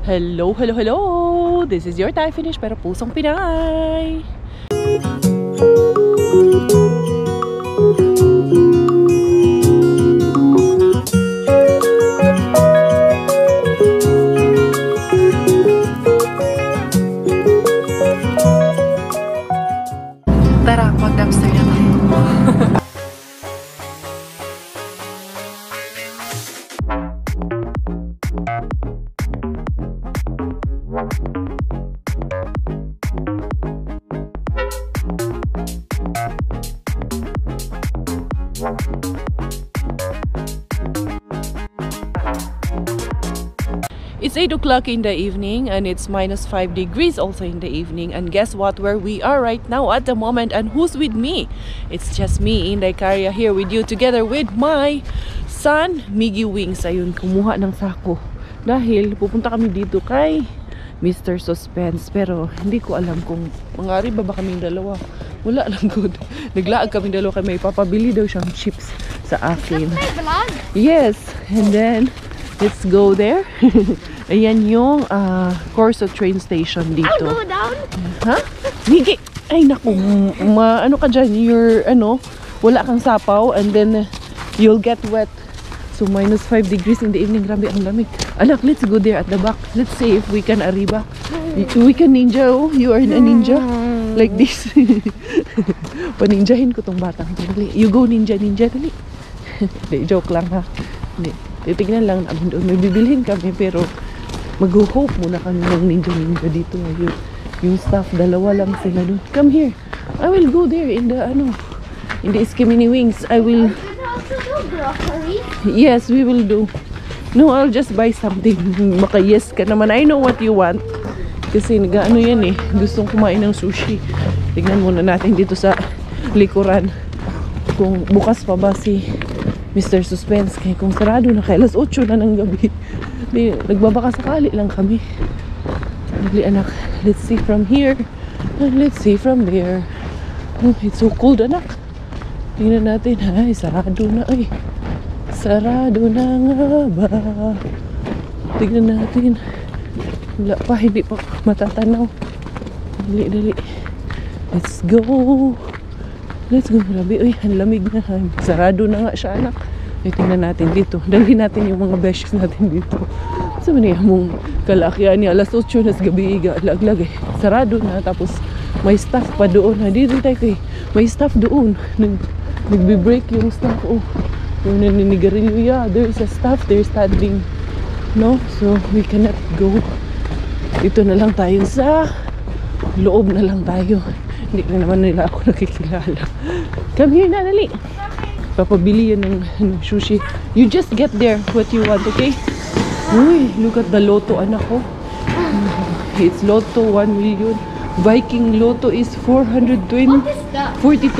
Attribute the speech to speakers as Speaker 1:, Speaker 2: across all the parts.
Speaker 1: Hello, hello, hello! This is your Thai Finish pero pusong Pinay! Tara, mag-dumpster na tayo. It's 8 o'clock in the evening and it's -5 degrees also in the evening, and guess what, where we are right now at the moment and who's with me? It's just me, Inday Caria, here with you together with my son Miggy Wings. Ayun, kumuha ng sako dahil pupunta kami dito kay Mr. Suspense, pero hindi ko alam kung mangari ba kaming dalawa. Wala lang good. Naglaag kaming dalawa kay may papabili daw siyang chips sa akin. Yes, and then let's go there. Ayan yung Corso train station dito.
Speaker 2: I'll go down.
Speaker 1: Ha? Miggy! Ay naku, ano ka dyan? You're, wala kang sapaw and then you'll get wet. So -5 degrees in the evening. Grabe ang lamig. Anak, let's go there at the back. Let's see if we can arriba. We can ninja, oh. You are a ninja. Like this. Paninjahin ko tong batang. Dali. You go ninja, dali. Hindi, joke lang ha. Hindi. Titignan lang namin doon. May bibilhin kami pero mag-hope muna kami ng ninja dito. Yung staff, dalawa lang sila doon. Come here. I will go there in the in the Skimini Wings. I will. Yes, we will do. No, I'll just buy something. Maka yes ka naman. I know what you want. Kasi nag-ano yan eh. Gustong kumain ng sushi. Tignan muna natin dito sa likuran kung bukas pa ba si Mr. Suspense. Kaya kung sarado na kaya alas 8 na ng gabi. Nagbabaka sakali lang kami. Dali anak. Let's see from here. And let's see from there. Oh, it's so cold anak. Tingnan natin. Ay, sarado na ay. Sarado na nga ba? Tignan natin. Wala pa, hindi pa matatanaw. Dali. Let's go. Let's go. Grabe, uy, ang lamig na. Sarado na nga siya, anak. Ay, tingnan natin dito. Dalhin natin yung mga beshes natin dito. Sabi niya mong kalakyan niya. Alas 8 na sa gabi, laglag eh. Sarado na, tapos may staff pa doon. Dito tayo kay, may staff doon. Nagbe-break yung staff. Oh, yung naninigarilyo. Yeah, there is a staff there standing. No? So, we cannot go. Dito na lang tayo sa loob na lang tayo. Hindi na naman nila ako nakikilala. Come here na, dali. Papabili yun ng sushi. You just get there what you want, okay? Uy, look at the Lotto, anak ko. It's Lotto 1 million. Viking Lotto is 442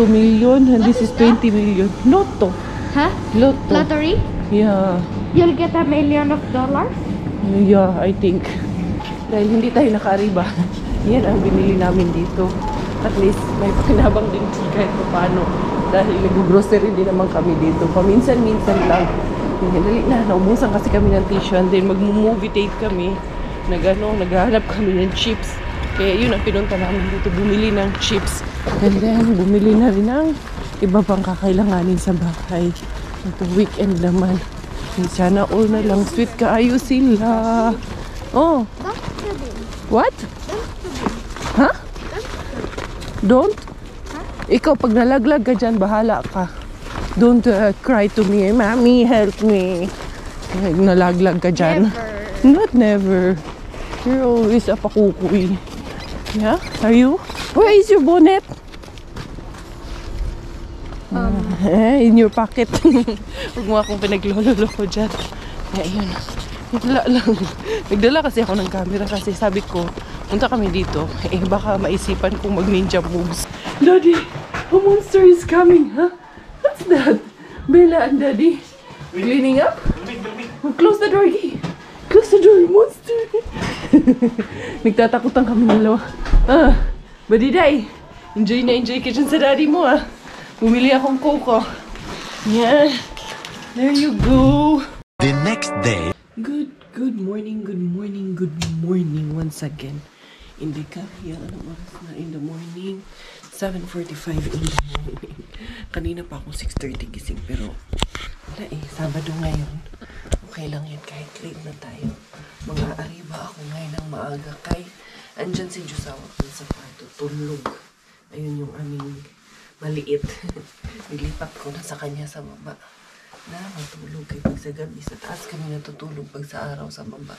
Speaker 1: million and this is 20 million. Lotto.
Speaker 2: Huh?
Speaker 1: Lotto.
Speaker 2: Lottery?
Speaker 1: Yeah.
Speaker 2: You'll get $1 million.
Speaker 1: Yeah, I think. Dahil hindi tayo nakaariba, yan ang binili namin dito. At least may pakinabang din kahit paano. Dahil nag-grocery din naman kami dito. Paminsan-minsan lang. Dali na, naubusan kasi kami ng tissue. And then mag-movie date kami. Naghahanap kami ng chips. Kaya yun ang pinunta namin dito. Bumili ng chips. And then bumili na rin ng iba pang kakailanganin sa bahay. Ito weekend naman. Sana all na lang. Sweet kaayo sila. Oh. What? Ha? Don't? Ikaw, pag nalaglag ka dyan, bahala ka. Don't cry to me. Mommy, help me. Nalaglag ka dyan.
Speaker 2: Never.
Speaker 1: Not never. You're always a pakukuy. Yeah? Are you? Where is your bonnet? In your pocket. Huwag mo akong pinaglololo ko dyan. Ayun. Wala lang. Nagdala kasi ako ng camera kasi sabi ko, punta kami dito. Eh, baka maisipan kong mag-ninja moves. Daddy, a monster is coming, huh? What's that? Bella and Daddy cleaning up? Close the door, Gay. Close the door, monster. Nagtatakutan kami ng lawa. Badiday, enjoy na enjoy ka dyan sa daddy mo, ah. Bumili akong coco. Yan. There you go.
Speaker 3: The next day.
Speaker 1: Good Good morning, good morning, good morning once again. Hindi ka, anong oras na in the morning? 7:45 in the morning. Kanina pa akong 6:30 gising pero wala Sabado ngayon. Okay lang yan kahit late na tayo. Mag-aariba ako ngayon ng maaga kay andyan si Josawa dun sa kwarto, tulog. Ayun yung aming maliit. Nilipat ko na sa kanya sa baba. Na matulog kay pag sa gabi. Sa taas kami natutulog pag sa araw sa baba.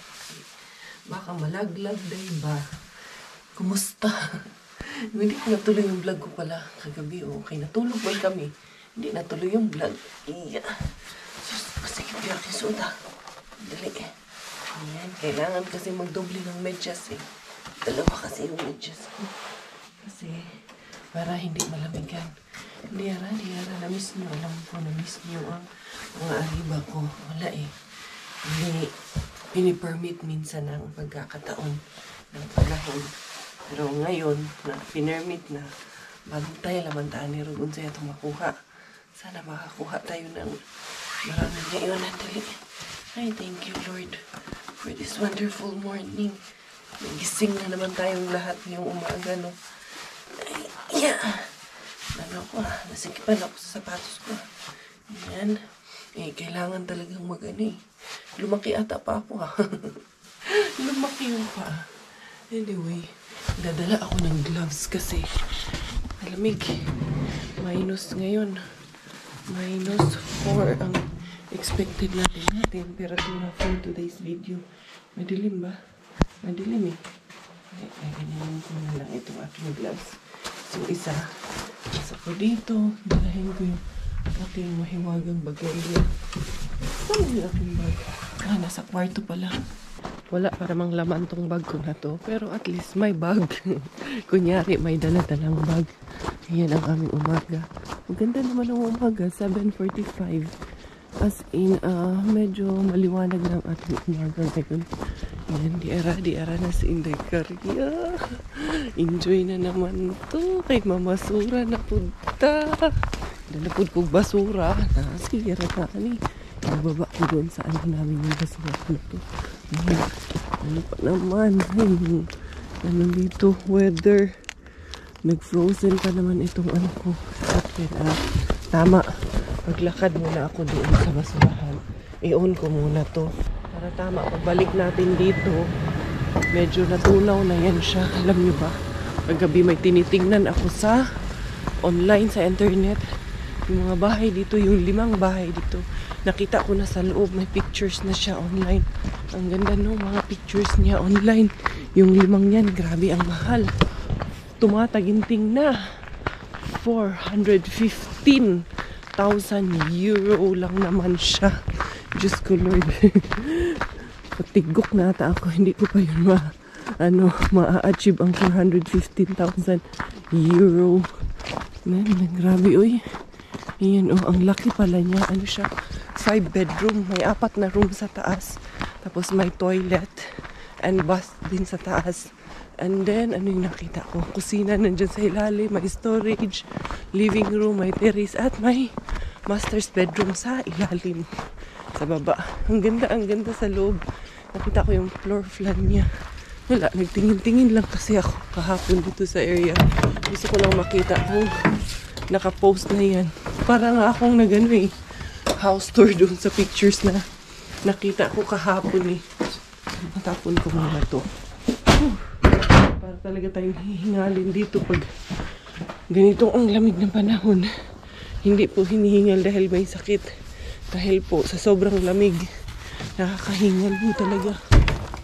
Speaker 1: Baka malaglag day ba? Kumusta? Hindi ko natuloy yung vlog ko pala kagabi. Okay, natulog ba kami? Hindi natuloy yung vlog. Iya. Sus, masikip yung kisuda. Dali Ayan, kailangan kasi magdoble ng medyas Dalawa kasi yung medyas ko. Kasi para hindi malamigan. Diara, na-miss nyo. Alam ko, na-miss nyo ang mga ariba ko. Wala Hindi pinipermit minsan ang pagkakataon ng panahon. Pero ngayon, na pinermit na, bantay lamantaan ni Rugun sa itong makuha. Sana makakuha tayo ng marami ngayon. Dali. Ay, thank you, Lord, for this wonderful morning. Nagising na naman tayong lahat ngayong umaga, no? Ay, yeah. Ano ko, nasikipan ako sa sapatos ko. Ayan. Kailangan talagang lumaki ata pa ako, Lumaki yung pa. Anyway, dadala ako ng gloves kasi malamig. Minus ngayon. -4 ang expected natin. Temperatura for today's video. Madilim ba? Madilim ganyan ko na lang itong aking gloves. So, isa ko dito. Dalahin ko yung aking mahiwagang bagelya. Saan yung aking bag? Nasa kwarto pala. Wala para mang laman tong bag ko na to. Pero at least may bag. Kunyari, may dala-dalang bag. Ayan ang aming umaga. Maganda naman ang umaga. 7:45. As in, medyo maliwanag ng ating umaga ngayon. Ayan, di ara na si Inday Karya. Enjoy na naman to. Kay mamasura na punta. Dalapod kong basura. Sige, ratani. Ibaba ko doon sa namin yung basura na to. Ano pa naman? Ano dito? Weather. Nag-frozen pa naman itong ko. Tama. Paglakad muna ako doon sa basurahan. I-on ko muna to. Para tama, pagbalik natin dito, medyo natunaw na yan siya. Alam nyo ba? Paggabi may tinitingnan ako sa online, sa internet. Yung mga bahay dito, yung 5 bahay dito. Nakita ko na sa loob, may pictures na siya online. Ang ganda no, mga pictures niya online. Yung 5 yan, grabe ang mahal. Tumataginting na. 415,000 euro lang naman siya. Diyos ko Lord. Patigok na ata ako. Hindi ko pa yun ma-achieve ang 415,000 euro. Grabe oy. Ayan ang laki pala niya. Ano siya? 5 bedroom. May 4 na room sa taas. Tapos may toilet and bath din sa taas. And then, ano yung nakita ko? Kusina nandyan sa ilalim. May storage, living room, may terrace at may master's bedroom sa ilalim. Sa baba. Ang ganda sa loob. Nakita ko yung floor plan niya. Wala, nagtingin-tingin lang kasi ako kahapon dito sa area. Gusto ko lang makita kung nakapost na yan. Para nga akong house tour doon sa pictures na nakita ko kahapon Matapon ko muna to. Para talaga tayong hihingalin dito pag ganito ang lamig ng panahon. Hindi po hinihingal dahil may sakit. Dahil po sa sobrang lamig, nakakahingal po talaga.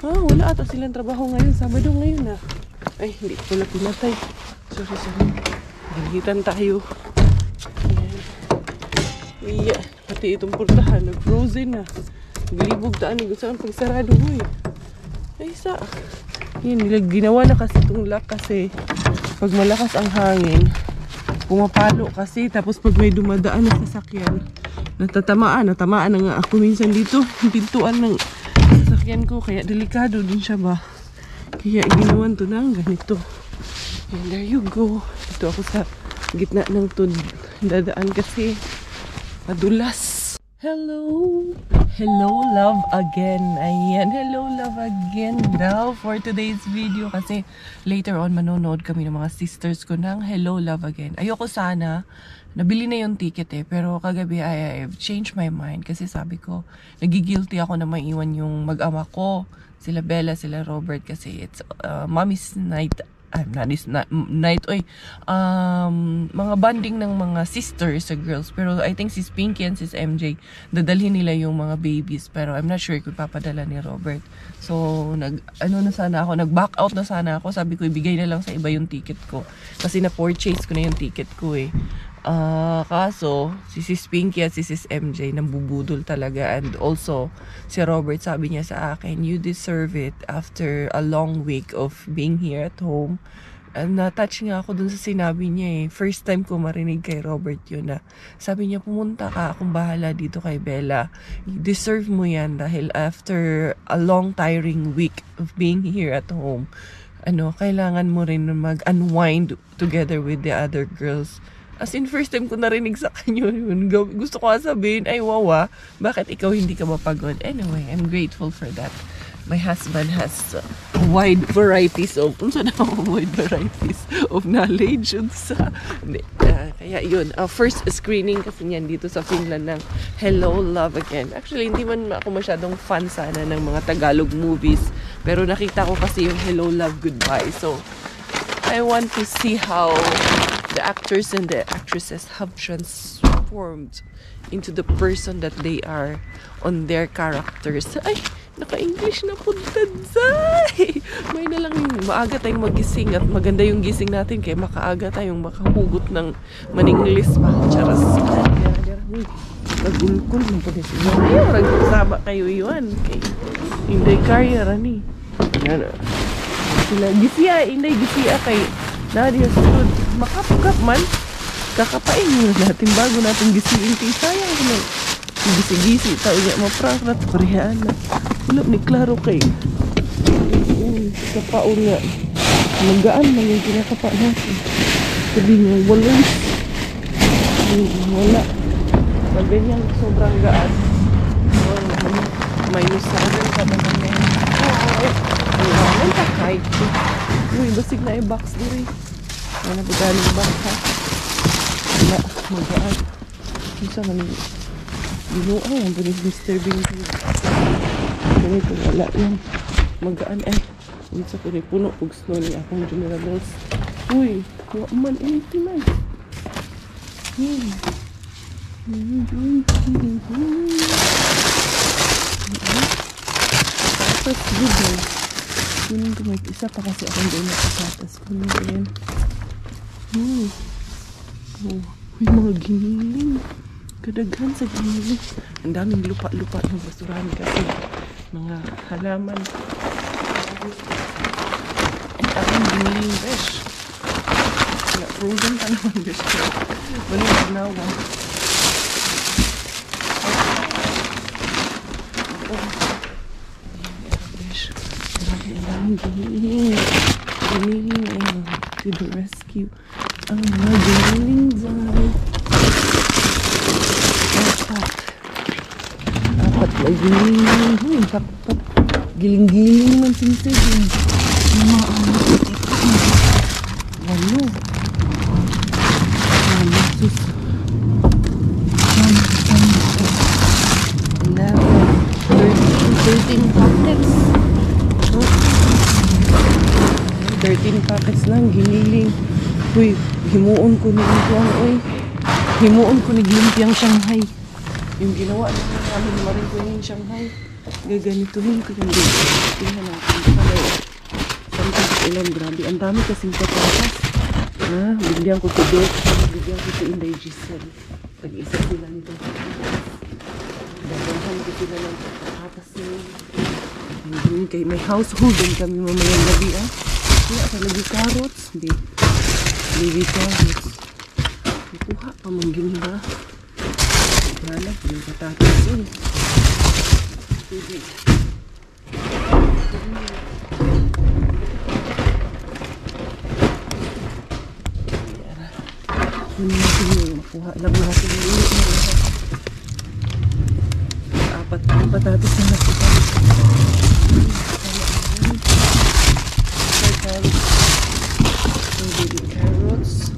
Speaker 1: Wala ata silang trabaho ngayon. Sabado ngayon Ay, hindi ko pala pinatay. Sorry. Galitan tayo. Iya, pati itong portahan, nag-frozen na. Naglibog taan, saan pagsarado mo Ay, Yan, ginawa na kasi itong lock kasi pag malakas ang hangin, pumapalo kasi. Tapos pag may dumadaan na sasakyan, natamaan na nga ako minsan dito. Yung pintuan ng sasakyan ko, kaya delikado din siya ba. Kaya ginawan to ng ganito. And there you go. Dito ako sa gitna ng dadaan kasi madulas. Hello! Hello love again. Ayan, hello love again daw for today's video kasi later on manonood kami ng mga sisters ko ng hello love again. Ayoko sana, nabili na yung ticket pero kagabi I've changed my mind kasi sabi ko, nagigilty ako na maiwan yung mag-ama ko, sila Bella, sila Robert kasi it's mommy's night. Mga bonding ng mga sisters sa girls. Pero I think sis Pinky and sis MJ, dadalhin nila yung mga babies. Pero I'm not sure kung papadala ni Robert. So, nag-back out na sana ako. Sabi ko, ibigay na lang sa iba yung ticket ko. Kasi na-purchase ko na yung ticket ko kaso, si sis Pinky at si sis MJ, nambubudol talaga. And also, si Robert sabi niya sa akin, you deserve it after a long week of being here at home. And na-touch nga ako dun sa sinabi niya First time ko marinig kay Robert yun na sabi niya, pumunta ka, akong bahala dito kay Bella. You deserve mo yan dahil after a long tiring week of being here at home, kailangan mo rin mag-unwind together with the other girls. As in, first time ko narinig sa kanya yun. Gusto ko sabihin, ay wawa, bakit ikaw hindi ka mapagod? Anyway, I'm grateful for that. My husband has wide varieties of knowledge. Kaya yun, first screening kasi niyan dito sa Finland ng Hello Love Again. Actually, hindi man ako masyadong fan sana ng mga Tagalog movies. Pero nakita ko kasi yung Hello Love Goodbye. So, I want to see how the actors and the actresses have transformed into the person that they are on their characters. Ay, naka-English na punta dyan. May na lang maaga tayong magising at maganda yung gising natin kaya makaaga tayong makahugot ng maninglis pa. Charas. Nagulkul ng pulis. Ayaw, nagsaba kayo yun. Hindi kaya rani. Sila gisiya, hindi gisiya kay Nadia Sud. Makapagap man, kakapain muna natin bago natin gisiin kay sayang na gisi-gisi tao niya maprank na parehaan na ulap ni Claro kay kapaon nga magaan na yung kinakapa natin sabi niya wala sabi niya sobrang gaan may nusagan ka naman na ang takay uy basig na i-box diri wala ba galing box ha wala magaan isa man binuang ang bunig disturbing ganito wala yan magaan dito ko rin puno pag snow ni akong generaals uy man anything man tapos good kunin ko may isa pa kasi akong doon na kasatas kunin ko yan may mga giniling kadaghan sa giniling ang daming lupa-lupa ng basurahan kasi mga halaman ang daming giniling besh frozen pa naman besh walang ginawa giniling to the rescue ang mga giniling dyan apat na giniling giling-giling man sinsig walo sus 13 packets 13 packets lang giniling uy himuon ko ni Glimpiang Shanghai yung ginawa namin marin ko yung Shanghai gaganituhin ko yung tingnan natin sometimes ilan grabe ang dami kasing patatas bigyan ko si Beth bigyan ko si Inday Giselle pag-isa sila nito dagdagan ko sila ng patatas kay may household din kami mamayang gabi kaya sa lagi carrots baby carrots ikuha pa mong giniba wala yung patatas baby kunin natin yung makuha lang natin yung apat patatas na nakita. Baby carrots.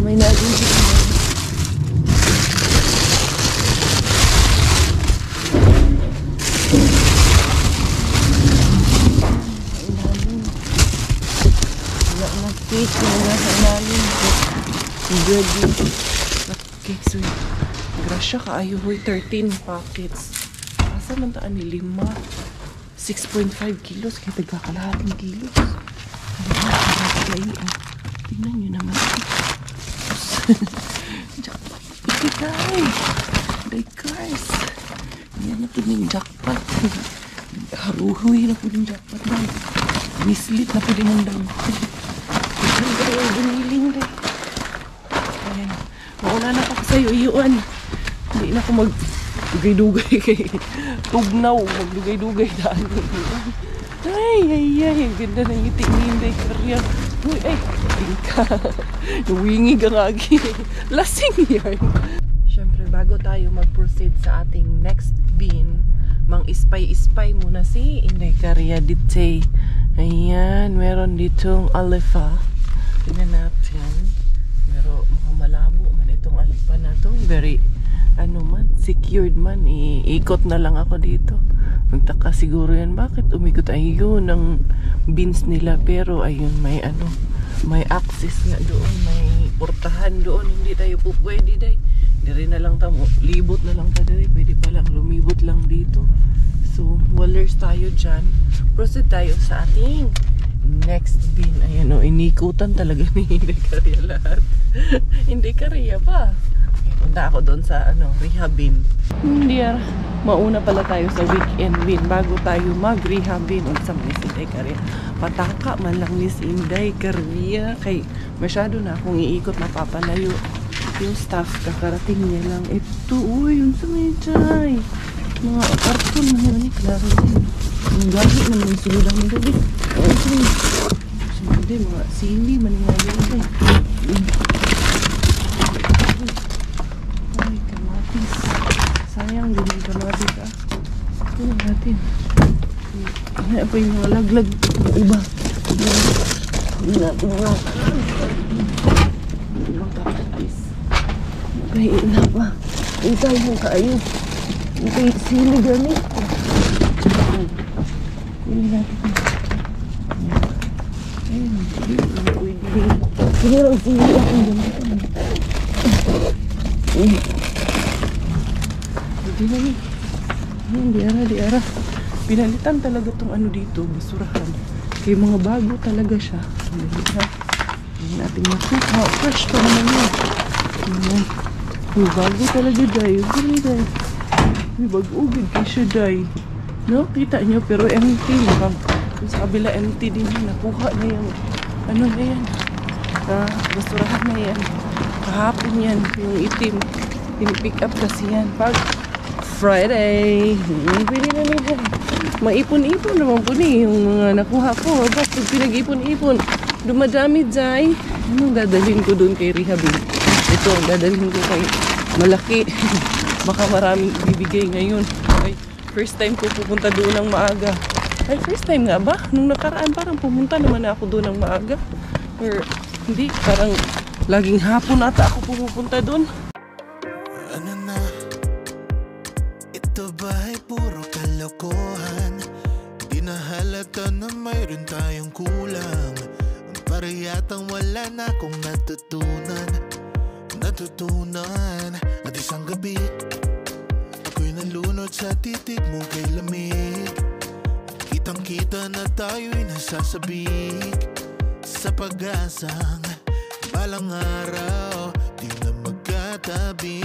Speaker 1: May naging cake na nasa ilalim. Good. Okay, so grasya kaayo hoy, 13 packets. Asa man taan ni 5? 6.5 kilos kaya tagkakalahating kilos. Tingnan nyo naman. Jackpot. Ikitay. Dikers. Yan na po yung jackpot. Haruhoy na po yung jackpot. Mislit na po din ang dami. Ang biniling rin. Ayan. Mauna na pa sa'yo iyuan. Hindi na ako mag-dugay-dugay kay tugnaw. Mag-dugay-dugay daan. Ay. Ganda ng itik ni Inday Karya. Uy, ay. Tingka. Nawingig ang agi. Lasing yan. Siyempre, bago tayo mag-proceed sa ating next bin, mang-ispay-ispay muna si Inday Karya dite. Ayan, meron ditong alifa. Tingnan natin. Pero mukhang malabo man itong alifa na to. Very, secured man. Iikot na lang ako dito. Magtaka siguro yan. Bakit umikot? Ayun ang beans nila. Pero ayun, may access nga doon. May portahan doon. Hindi tayo po pwede day. Dari na lang tamo. Libot na lang tayo. Pwede pa lang lumibot lang dito. So, wallers tayo dyan. Proceed tayo sa ating next bin. Ayan o, inikutan talaga ni Inday Karya lahat. Inday Karya pa. Punta ako doon sa rehab bin. Hindi mauna pala tayo sa weekend bin bago tayo mag-rehab bin. Unsa man ni Inday Karya. Pataka man lang ni Inday Karya. Kay masyado na akong iikot na papalayo. Yung staff kakarating niya lang. Ito, uy, unsa may chay. Mga karton na yun, klaro din. Ang gahi naman yung suludang nito, di. Sumali, mga sili, maningali ito. Ay, kamatis. Sayang din yung kamatis, ah. Ito na natin. Ano pa yung mga laglag. Iba. Hindi natin mga ibang kamatis. Magkahiin na pa. Itay mo kaayo. Okay, sili gani. Sili natin. Ayun, hindi na pwede. Sige lang, sili ako dyan. Hindi na eh. Ayun, di ara. Pinalitan talaga tong dito, basurahan. Kaya mga bago talaga siya. Hindi natin masuka. Fresh pa naman yun. Ayan. Bago talaga dahil. Hindi dahil. May bag-ugid kayo siya, day. No? Kita nyo, pero empty. Yung sa kabila, empty din yan. Nakuha na yung, na yan. Basurahan na yan. Kahapon yan, yung itim. Pinipick up kasi yan. Pag Friday, pwede na nila. Maipon-ipon naman po ni yung mga nakuha ko. Basta pinag-ipon-ipon. Dumadami, day. Anong dadalhin ko doon kay Rehabin? Ito, dadalhin ko kay malaki. Baka maraming ibibigay ngayon. Ay, first time ko pupunta doon ng maaga. Ay, first time nga ba? Nung nakaraan parang pumunta naman ako doon ng maaga. Or hindi, parang laging hapon ata ako pupunta doon.
Speaker 2: Ano na? Ito ba ay puro kalokohan? Di na halata na mayroon tayong kulang. Para yatang wala na akong natutunan at isang gabi ako'y nalunod sa titig mo kay lamig. Kitang kita na tayo'y nasasabik sa pag-asang balang araw di na magkatabi.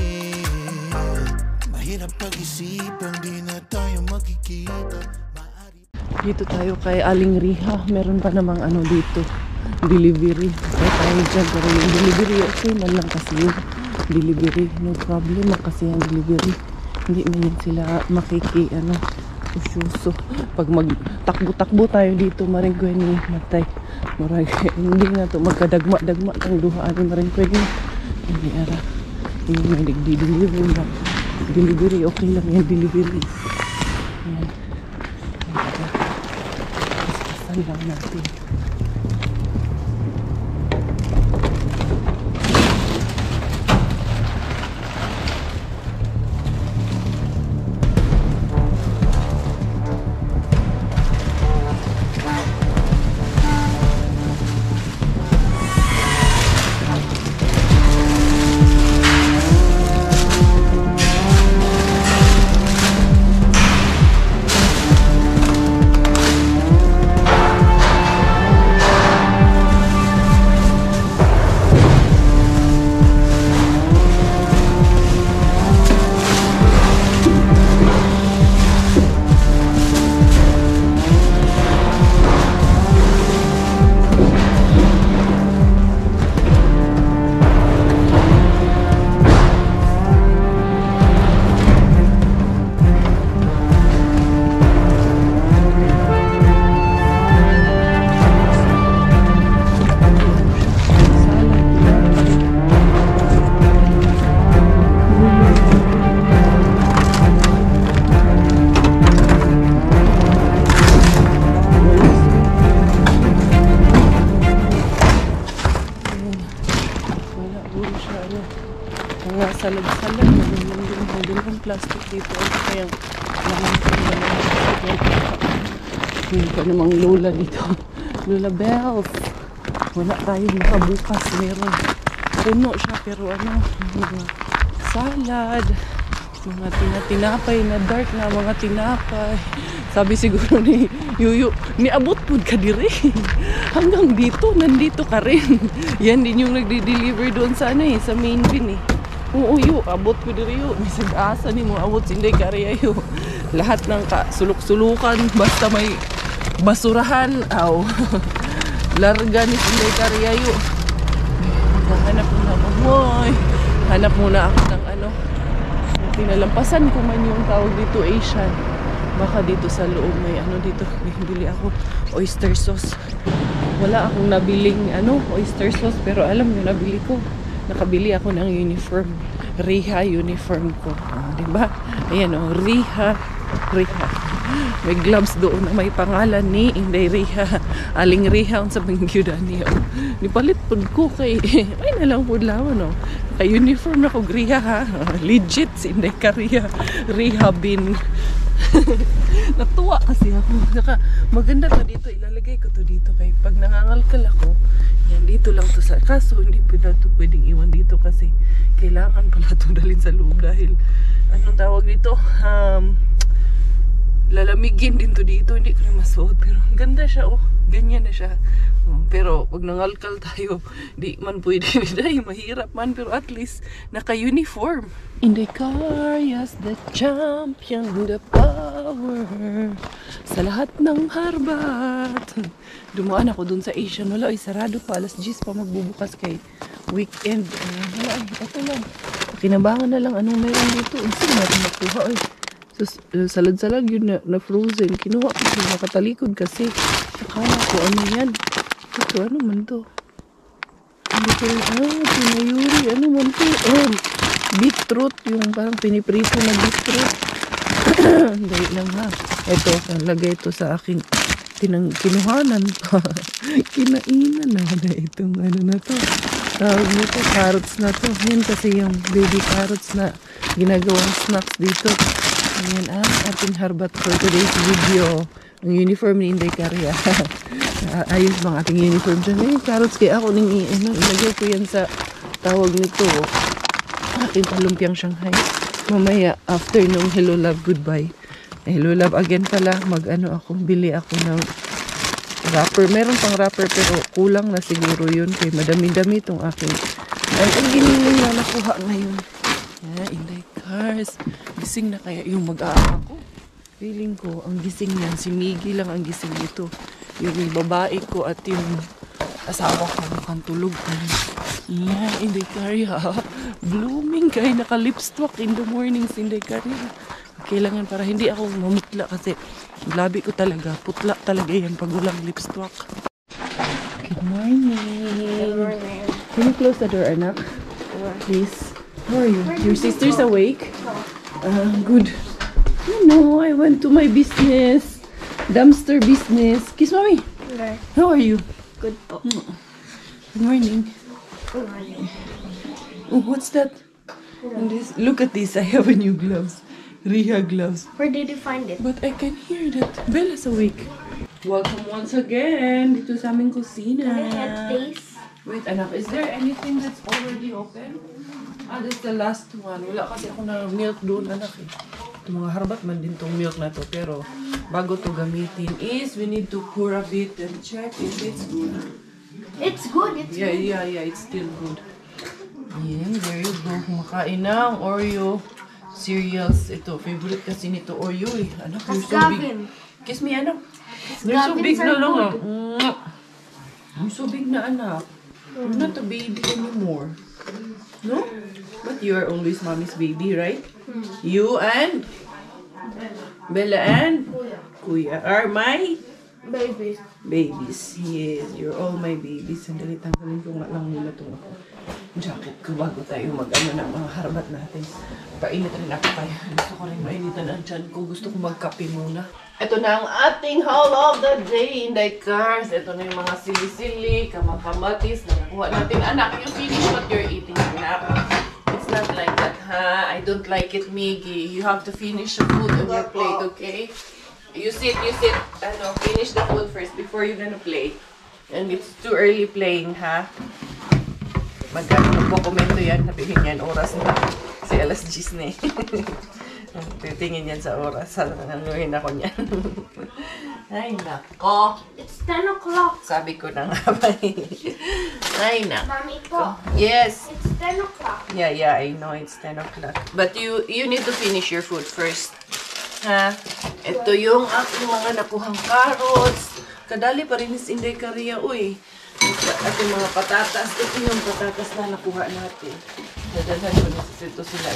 Speaker 2: Mahirap pag-isipang di na tayo magkikita.
Speaker 1: Dito tayo kay Aling Riha. Meron pa namang dito, delivery. Kaya tayo dyan, pero yung delivery okay man lang kasi yung delivery, no problem kasi yung delivery hindi man yan sila usyoso. Pag magtakbo-takbo tayo dito maringkoy ni matay hindi nga to magkadagma-dagma kang duhaan ni maringkoy hindi ara yung delivery okay lang yan delivery. Ayan. Pasan lang natin. Salad-salad, magandang plastic dito. Ano kayang hindi pa namang lola dito. Lola Bells. Wala tayo nakabukas. Meron. Puno siya pero ano, mga salad, mga tinapay na dark na mga tinapay. Sabi siguro ni Yuyu, niabot po ka dire. Hanggang dito, nandito ka rin. Yan din yung nagde-deliver doon sa ano sa main bin eh. Oo, yu, abot ko diri yu. Misig asa ni mo, abot sinday karya yu. Lahat ng suluk-sulukan, basta may basurahan, aw. Larga ni sinday karya yu. Hanap muna ako, moy. Hanap muna ako ng ano. Pinalampasan ko man yung tawag dito, Asian. Baka dito sa loob may ano dito. Bili ako oyster sauce. Wala akong nabiling ano, oyster sauce, pero alam nyo, nabili ko. Nakabili ako ng uniform. Riha uniform ko. Diba? Ayan o. Riha. May gloves doon na may pangalan ni Inday Riha. Aling Riha ang sabing gyudan niya. Nipalit po ko kay ay nalang po lawan o. Naka-uniform ako Riha ha. Legit si Inday ka Riha. Riha bin. Natuwa kasi ako. Saka maganda to dito. Ilalagay ko to dito kay pag nangangalkal ako. Yan, dito lang to sa kaso hindi po na to pwedeng iwan dito kasi kailangan pala to dalhin sa loob dahil anong tawag dito lalamigin din to dito, hindi ko na masuot pero ganda siya oh, ganyan na siya pero pag nangalkal tayo di man pwede dahil mahirap man pero at least naka-uniform. Inday Carias the champion, the power sa lahat ng harbat. Dumaan ako dun sa Asian, wala ay sarado pa, alas 10 pa magbubukas kay weekend. Wala ay, ito lang kinabangan na lang anong meron dito, hindi natin makuha ay. So, salad-salad yun na frozen. Kinuha ko yung nakatalikod kasi akala ko ano yan. Ito, ano man to? Hindi ko rin, pinayuri. Ano man to? Beetroot. Yung parang piniprito na beetroot. Hindi lang ha. Ito, lagay ito sa aking kinuhanan pa. Kinainan na itong ano na to. Tawag nito, carrots na to. Yan kasi yung baby carrots na ginagawang snacks dito. Ayan ang ating harbat for today's video. Ang uniform ni Inday Caria. Ayos bang ating uniform dyan? Carrots kaya ako ilagay ko yan sa tawag nito. Ating palumpiang Shanghai. Mamaya, after nung Hello Love Goodbye. Hello Love again pala. Bili ako ng wrapper. Meron pang wrapper pero kulang na siguro yun. Kaya madami-dami itong aking. Ang giniling na nakuha ngayon. Inday Cars. Gising na kaya yung mag-aama ko. Feeling ko, ang gising niyan, si Miggy lang ang gising nito. Yung babae ko at yung asawa ko mukhang tulog pa rin. Yeah, Inday Caria. Blooming kay naka-lipstock in the morning si Inday Caria. Kailangan para hindi ako mamutla kasi labi ko talaga. Putla talaga yan pag walang lipstock. Good morning.
Speaker 3: Good morning.
Speaker 1: Can you close the door, anak? Please. How are you? Your sister's awake? Good. No, I went to my business. Dumpster business. Kiss mommy.
Speaker 3: Okay.
Speaker 1: How are you?
Speaker 3: Good po.
Speaker 1: Good morning.
Speaker 3: Good morning.
Speaker 1: Oh, what's that? And this, look at this. I have a new gloves. Riha gloves.
Speaker 3: Where did you find it?
Speaker 1: But I can hear that Bella's awake. Welcome once again dito sa aming kusina.
Speaker 3: Can I have taste?
Speaker 1: Wait, anak, is there anything that's already open? Ah, this is the last one. Wala kasi ako na milk doon, anak eh. Ito mga harbat man din tong milk na to. Pero bago to gamitin is we need to pour a bit and check if it's good.
Speaker 3: It's good. It's
Speaker 1: Yeah,
Speaker 3: good.
Speaker 1: yeah, it's still good. Yeah, there you go. Kumakain ng Oreo cereals. Ito, favorite kasi nito Oreo eh. Anak, you're so big.
Speaker 3: Gavin.
Speaker 1: Kiss me, anak. You're so
Speaker 3: Gavins
Speaker 1: big na
Speaker 3: are
Speaker 1: lang
Speaker 3: good.
Speaker 1: ah. You're so big na anak. You're not a baby anymore. No? But you are always mommy's baby, right? You and Bella and Kuya are my
Speaker 3: Baby.
Speaker 1: babies. Yes, you're all my babies. Sandali, tanggalin ko nga lang muna itong jacket ko bago tayo mag-ano ng mga harbat natin. Painit rin ako kaya. Gusto ko rin mainitan ang tiyan ko. Gusto ko magkape muna. Ito na ang ating haul of the day in the cars. Ito na yung mga sili-sili, kamang-kamatis na nakuha natin. Anak, you finish what you're eating, anak. It's not like that, ha? I don't like it, Miggy. You have to finish the food on your plate, okay? You sit. Ano, finish the food first before you're gonna play. And it's too early playing, ha? Magpo-komento yan, nabihin yan, oras na. Si alas 10 na eh. Titingin yan sa oras. Anuhin ako niyan. Ay, nako.
Speaker 3: It's 10 o'clock.
Speaker 1: Sabi ko na nga ba eh. Ay, nako.
Speaker 3: Mommy po.
Speaker 1: Yes.
Speaker 3: It's 10 o'clock.
Speaker 1: Yeah, I know it's 10 o'clock. But you need to finish your food first. Ha? Ito yung aking mga nakuhang carrots. Kadali pa rin is Inday Korea, uy. At yung mga patatas. Ito yung patatas na nakuha natin. Dadalhan ko na ito sila.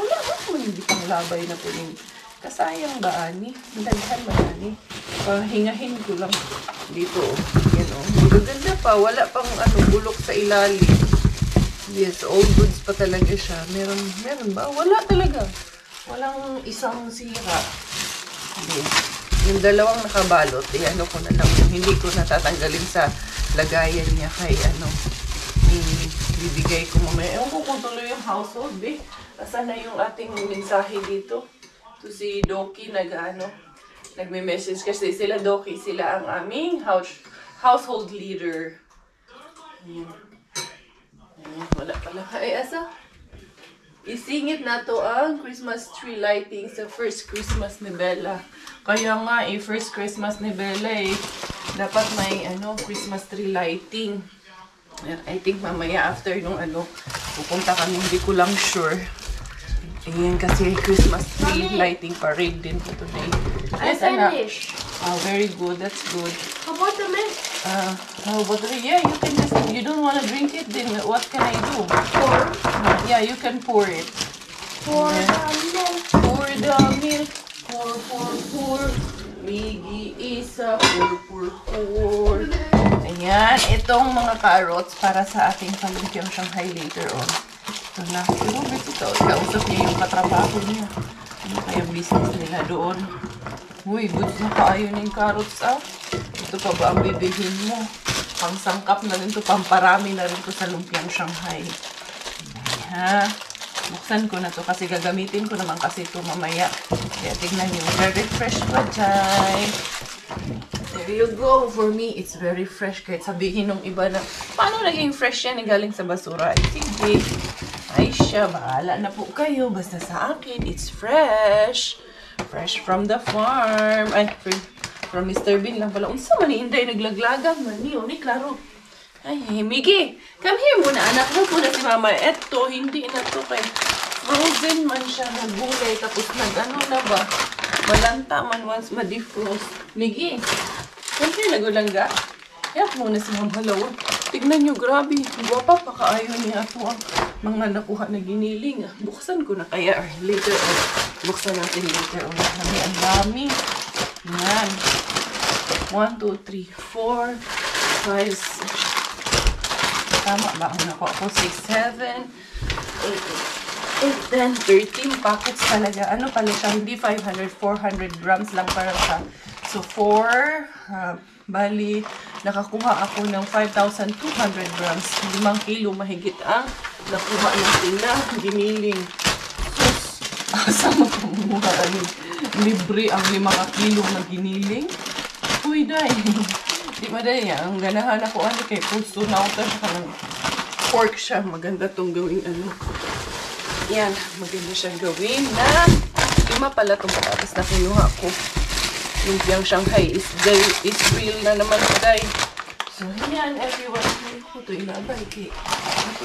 Speaker 1: Wala ba kung hindi pang labay na po yung kasayang ba, ani? Dalhan ba, ani? Pahingahin ko lang dito. Yan o. Magaganda pa. Wala pang bulok sa ilalim. Yes, all goods pa talaga siya. Meron ba? Wala talaga. Walang isang sira. Yes. Yung dalawang nakabalot, ano ko na lang. Hindi ko natatanggalin sa lagayan niya kay bibigay ko mamaya. Ewan ko kung tuloy yung household, eh. Asan na yung ating mensahe dito? To si Doki nagme-message kasi sila Doki, sila ang aming household leader. Ayan. Ayan, wala pala. Ay, asa? Isingit na to ang Christmas tree lighting sa first Christmas ni Bella. Kaya nga, first Christmas ni Bella dapat may Christmas tree lighting. I think mamaya after nung pupunta kami, hindi ko lang sure. Ayan, kasi Christmas tree lighting parade din po today.
Speaker 3: I finished.
Speaker 1: Oh, very good. That's good.
Speaker 3: How about the milk?
Speaker 1: Yeah, you can just, you don't want to drink it, then what can I do?
Speaker 3: Pour.
Speaker 1: Yeah, you can pour it.
Speaker 3: Pour the milk.
Speaker 1: Pour the milk. Pour. Miggy isa. Pour. Ayan, itong mga carrots para sa ating palumpiang Shanghai later on. Ito na. Ito, kausap niya yung katrabaho niya. Ano kaya business nila doon? Uy, goods na kaayo na yung carrots, ah. Ito pa ba ang bibihin mo? Pangsangkap na rin to, pamparami na rin to sa lumpiang Shanghai. Ha? Buksan ko na to kasi gagamitin ko naman kasi ito mamaya. Kaya tignan nyo, very fresh pa dyan. There you go. For me, it's very fresh. Kahit sabihin ng iba na, paano naging fresh yan? Galing sa basura. Ay, sige. Ay siya, bahala na po kayo. Basta sa akin, it's fresh. Fresh from the farm. Ay, from Mr. Bean lang pala. Unsa man ni Inday naglaglagang man ni klaro. Ay, Miggy, come here muna, anak. Huwag muna si mama. Eto, hindi na to kay frozen man siya na gulay. Tapos nag-ano na ba? Malanta man once ma-defrost. Miggy, come here, nagulangga. Yak muna si mama lawa. Tignan nyo, grabe. Guwapa pa kaayo niya ito ang mga nakuha na giniling. Buksan ko na kaya later on. Buksan natin later on. Ang dami. Yan. 1, 2, 3, 4, 5, 6. Tama ba? Ang nakuha ko? 6, 7, 8. And then, 13 packets talaga. Ano pala siya? Hindi 500, 400 grams lang para siya. So, 4, bali, nakakuha ako ng 5,200 grams. 5 kilo mahigit ang nakuha natin na giniling. Sus, asa magpamuha? Libre ang 5 kilo na giniling. Uy, day. Di ba day? Ang ganahan ako kay puso na ako siya ng pork siya. Maganda tong gawing Yan, maganda siyang gawin na 5 pala itong patatas na kinuha ko. Lumpiang Shanghai is real na naman today. So, yan everyone. Ito ilabay. Ito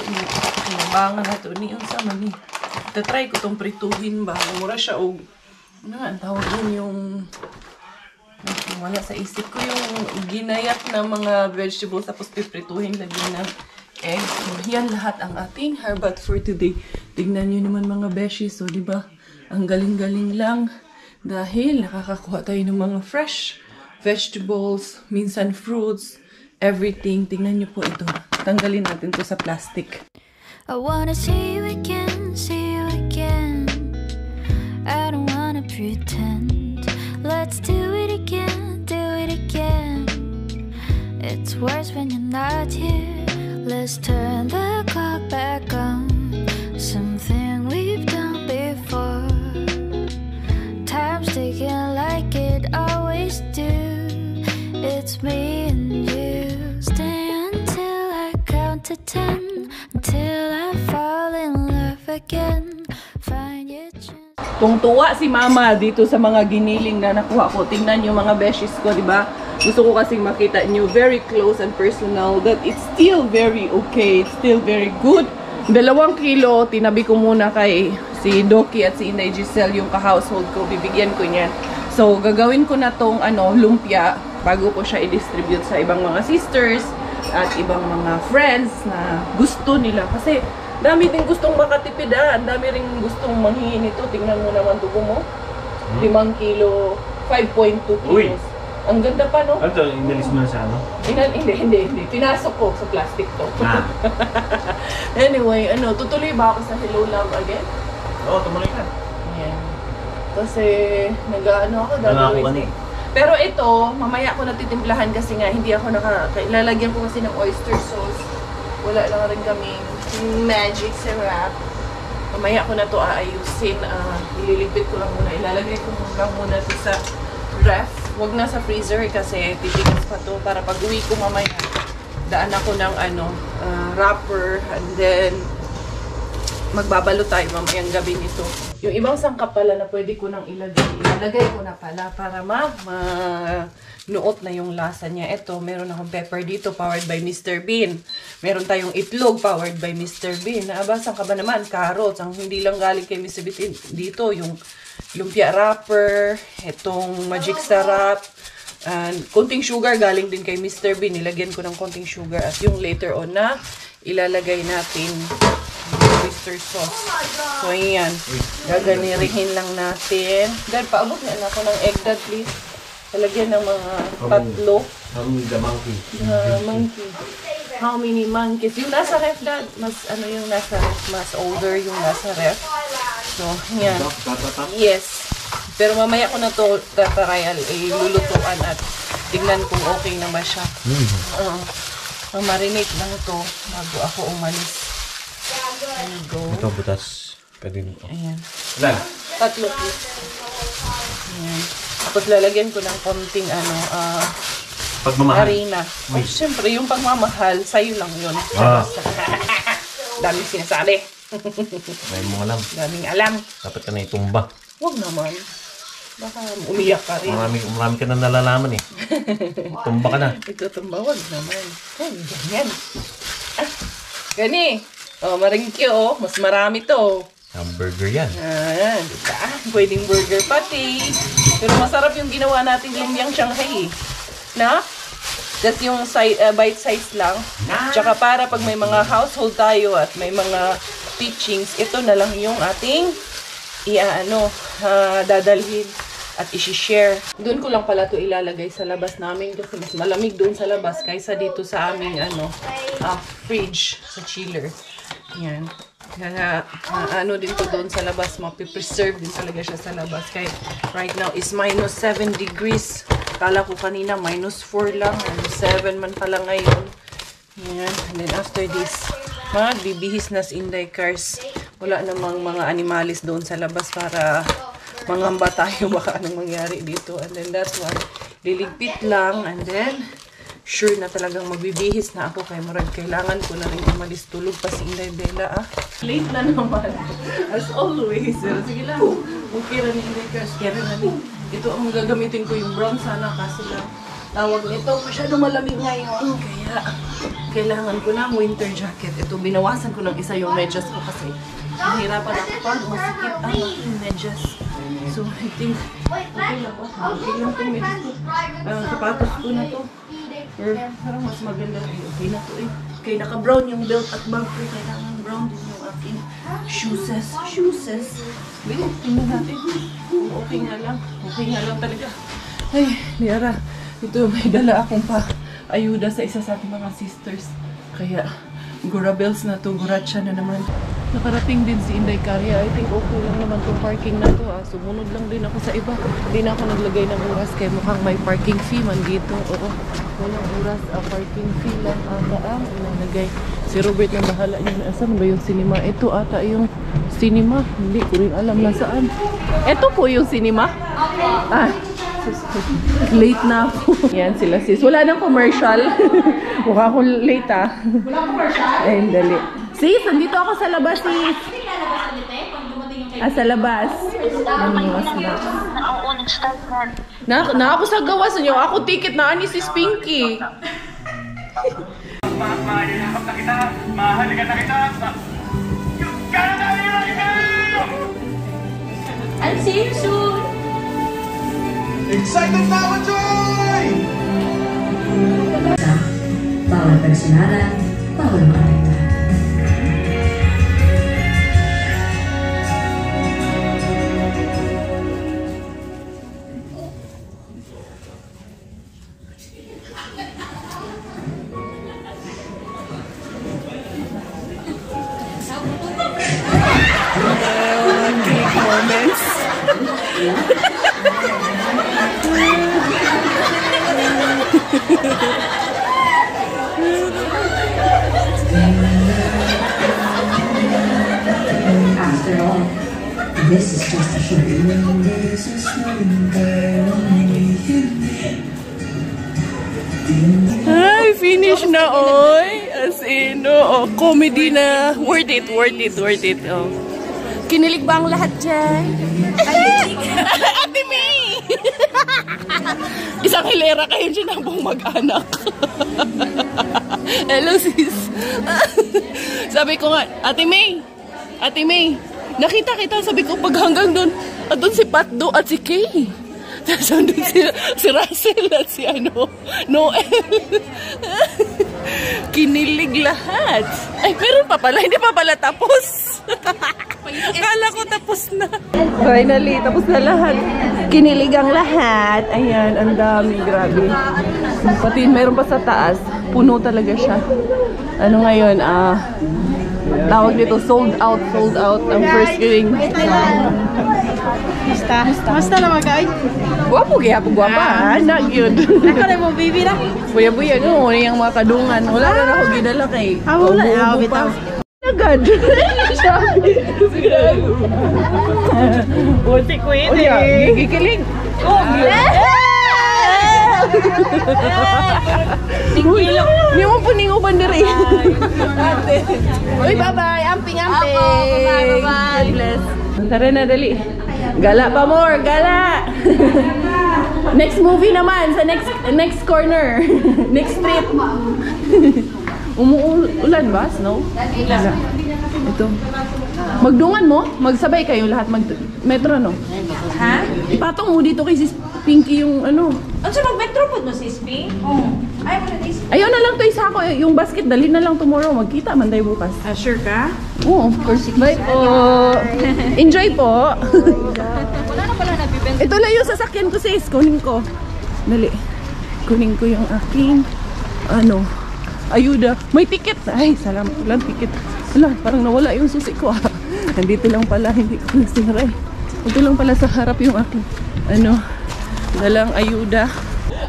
Speaker 1: kinabangan na ito. Niyon sa mani. Tatry ko itong prituhin ba. Mura siya o ano nga, ang tawag yun yung wala sa isip ko yung ginayat na mga vegetables tapos piprituhin lagyan ng eggs. So, yan lahat ang ating harbat for today. Tignan nyo naman mga beshies. So, di ba? Ang galing-galing lang. Dahil nakakakuha tayo ng mga fresh vegetables, minsan fruits, everything. Tingnan nyo po ito. Tanggalin natin to sa plastic.
Speaker 4: I wanna see you again, see you again. I don't wanna pretend. Let's do it again, do it again. It's worse when you're not here. Let's turn the clock back on. Something we've done before. Time's ticking like it always do. It's me and you. Stay until I count to 10. Until I fall in love again. Find your chance.
Speaker 1: Tungtuwa si Mama dito sa mga giniling na nakuha ko. Tingnan yung mga beshies ko, di ba? Gusto ko kasing makita nyo very close and personal that it's still very okay. It's still very good. 2 kilo, tinabi ko muna kay si Doki at si Inday Giselle yung ka-household ko. Bibigyan ko niyan. So, gagawin ko na tong lumpia bago ko siya i-distribute sa ibang mga sisters at ibang mga friends na gusto nila. Kasi, dami din gustong makatipid Ang dami rin gustong manghingi nito. Tingnan mo naman dugo mo. 5 kilo, 5.2 kilos. Ang ganda pa, no?
Speaker 5: Ano ito? Inalis mo na sa ano?
Speaker 1: Hindi. Pinasok ko sa plastic to. Anyway, tutuloy ba ako sa Hello Love again?
Speaker 5: Oo, tumuloy ka.
Speaker 1: Yan. Kasi, gagawin. Pero ito, mamaya ko natitimplahan kasi nga, hindi ako lalagyan ko kasi ng oyster sauce. Wala lang rin kaming magic syrup. Mamaya ko na to aayusin. Ililipat ko lang muna. Ilalagay ko lang muna ito sa ref. Huwag na sa freezer kasi titigas pa to para pag uwi ko mamaya. Daan ako ng wrapper and then magbabalo tayo mamayang gabi nito. Yung ibang sangkap pala na pwede ko nang ilalagay ko na pala para nuot na yung lasa niya. Ito, meron akong pepper dito, powered by Mr. Bean. Meron tayong itlog, powered by Mr. Bean. Naabasan ka ba naman? Carrots. Ang hindi lang galing kay Mr. Bean dito, yung lumpia wrapper, itong magic sarap, and konting sugar galing din kay Mr. Bean. Nilagyan ko ng konting sugar at yung later on na ilalagay natin oyster sauce. So, ayan. Gaganirihin lang natin. Dad, paabot na ako ng egg, Dad, please. Talagyan ng mga 3.
Speaker 5: How many the monkey?
Speaker 1: Monkey. How many monkeys? Yung nasa ref, Dad. Mas, yung nasa ref. Mas older yung nasa ref. So, yan. Yes. Pero mamaya ko na to tatarial. Lulutuan at tignan kung okay naman siya. Marinate lang to bago ako umalis. There you go.
Speaker 5: Ito, butas. Pwede nito.
Speaker 1: Ayan.
Speaker 5: Ilan?
Speaker 1: 3 please. Ayan. Tapos lalagyan ko ng konting
Speaker 5: Pagmamahal.
Speaker 1: harina. Oh, syempre, yung pagmamahal, sa'yo lang yun. Daming sinasabi.
Speaker 5: May mo alam.
Speaker 1: Daming alam.
Speaker 5: Dapat ka na itumba.
Speaker 1: Huwag naman. Baka umiyak ka rin.
Speaker 5: Marami ka na nalalaman eh. Tumba ka na.
Speaker 1: Ito tumba, huwag naman. Ay, ganyan. Gani. Maringkyo, mas marami to.
Speaker 5: Hamburger yan.
Speaker 1: Diba? Pwedeng burger pati. Pero masarap yung ginawa nating lumpiang Shanghai eh. Na? Just yung bite size lang. Tsaka para pag may mga household tayo at may mga teachings, ito na lang yung ating dadalhin at isi-share. Doon ko lang pala to ilalagay sa labas namin kasi mas malamig doon sa labas kaysa dito sa aming fridge, sa chiller. Yan. Kaya ano din to doon sa labas, mapipreserve din talaga siya sa labas. Kahit right now is minus 7 degrees. Kala ko kanina minus 4 lang, minus 7 man pala ngayon. Ayan. And then after this, magbibihis na si Inday Cars. Wala namang mga animalis doon sa labas para mangamba tayo baka anong mangyari dito. And then that one, liligpit lang. And then, sure na talagang magbibihis na ako kay Murad. Kailangan ko na rin umalis, tulog pa si Inday Bella Late na naman. As always. Sige lang. Okay rin ni Inday Cars. Kaya rin ito ang gagamitin ko yung brown sana kasi lang tawag nito. Masyadong malamig ngayon. Kaya kailangan ko ng winter jacket. Ito, binawasan ko ng isa yung medyas ko kasi nahirapan ako pag masikip ang aking medyas. So, I think okay lang ba? Okay lang itong medyas ko. Sapatos ko na to. Or parang mas maganda. Okay na to eh. Okay, naka-brown yung belt at bag ko. Kailangan brown din yung aking shoeses. Bilang, tingnan natin. Okay nga lang. Okay nga lang talaga. Ay, Liara. Ito, may dala akong pa-ayuda sa isa sa ating mga sisters. Kaya, gurabels na to. Guratsa na naman. Nakarating din si Inday Karya. I think okay lang naman itong parking na to. Sumunod lang din ako sa iba. Hindi na ako naglagay ng oras kaya mukhang may parking fee man dito. Oo. Walang oras. Parking fee lang ata ang inalagay. Si Robert na bahala niya. Asan ba yung cinema? Ito ata yung cinema. Hindi ko rin alam na saan. Ito po yung cinema? Late na ako. Yan sila sis. Wala nang commercial. Mukha akong late Wala commercial? Ayun, dali. Sis, nandito ako sa labas sis. Sa labas. Na ako sa gawas niyo. Ako ticket na ani si Pinky.
Speaker 6: Mahal na kita. Mahalikan na kita.
Speaker 3: I'll see you soon.
Speaker 6: Excited na, Joy!
Speaker 7: Bawal personalan, bawal makita.
Speaker 1: Moments.
Speaker 7: After all, this is just a show.
Speaker 1: Ay, finish na oy. As in, comedy na. Worth it. Oh. Kinilig ba ang lahat dyan? Ate May! Isang hilera kayo dyan habang mag-anak. Hello sis. Sabi ko nga, Ate May, nakita kita, sabi ko pag hanggang doon, at doon si Patdo at si Kay. Tapos doon si Russell at si Noel. Kinilig lahat. Ay, meron pa pala, hindi pa pala tapos. Kala ko tapos na. Finally, tapos na lahat. Kinilig ang lahat. Ayan, ang dami, grabe. Pati meron pa sa taas. Puno talaga siya. Ano ngayon, tawag dito, sold out ang first viewing.
Speaker 8: Basta naman guys.
Speaker 1: Guwapo, kaya po guwapa. Anak yun.
Speaker 8: Ako na mo, baby na.
Speaker 1: Buya-buya, no? Yung mga kadungan. Wala na ako ginala kay.
Speaker 8: Wala, bitaw.
Speaker 1: Agad. Sabi.
Speaker 8: Buti ko yun
Speaker 1: Gigikilig. Hindi mo puningupan diri. Uy, bye-bye. Amping.
Speaker 8: Bye-bye.
Speaker 1: God bless. Tara na, dali. Gala pa more. Gala. Next movie naman sa next corner. Next street. Umuulan ba? Snow? Wala. Ito. Magdungan mo? Magsabay kayo lahat metro, no?
Speaker 8: Ha?
Speaker 1: Ipatong mo dito kay si Pinky yung ano.
Speaker 8: Ano siya mag-metro po no, sis Pink? Oo. Ayaw mo na sis.
Speaker 1: Ayaw na lang to isa ko. Yung basket, dali na lang tomorrow. Magkita man tayo bukas.
Speaker 8: Sure ka?
Speaker 1: Oo, of course. Bye po. Enjoy po.
Speaker 8: Wala na pala nagbibenta.
Speaker 1: Ito lang yung sasakyan ko sis. Kunin ko. Dali. Kunin ko yung aking ayuda. May ticket. Ay, salamat. Walang ticket. Wala, parang nawala yung susi ko. Nandito lang pala, hindi ko nasiray. Ito lang pala sa harap yung aking, dalang ayuda.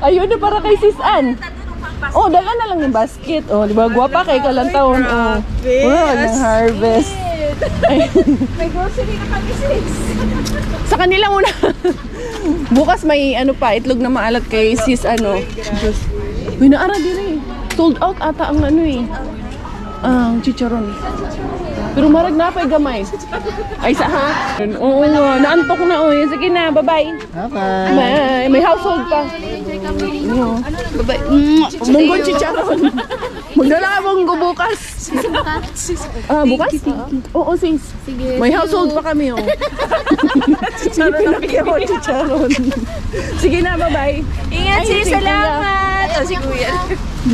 Speaker 1: Ayuda para kay Sis Ann. Oh, dala na lang yung basket. Oh, di ba? Guwapa kay Kalantaon. Oh, yung harvest.
Speaker 8: May grocery na kami, sis.
Speaker 1: Sa kanila muna. Bukas may itlog na maalat kay Sis Uy, naara din eh. Sold out ata ang ang chicharon. Pero marag na pa gamay. Ay sa ha? Oo, naantok na Sige na, bye-bye. Bye. May household pa. Bye-bye. Munggon chicharon. Magdala ka munggo bukas. Bukas? Oo, sis.
Speaker 4: Sige.
Speaker 1: May household pa kami, Chicharon na ako, chicharon. Sige na, bye-bye.
Speaker 8: Ingat, sis. Salamat. Si Kuya.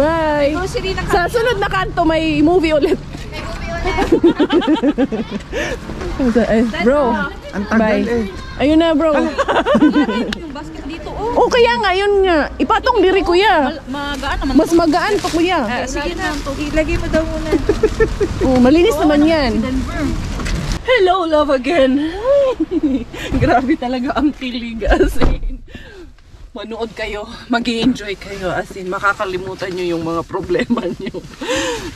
Speaker 1: Bye. Sa sunod na kanto, may movie ulit. Bro, bye. Ayun na, bro.
Speaker 8: Yung basket dito,
Speaker 1: Oh, kaya nga, yun nga. Ipatong diri, kuya.
Speaker 8: Magaan naman.
Speaker 1: Mas magaan to, kuya.
Speaker 8: Sige na. Ilagay mo daw muna.
Speaker 1: Oh, malinis naman yan. Hello, love again. Grabe talaga ang kilig. As in, manood kayo, mag-i-enjoy kayo. As in, makakalimutan nyo yung mga problema nyo.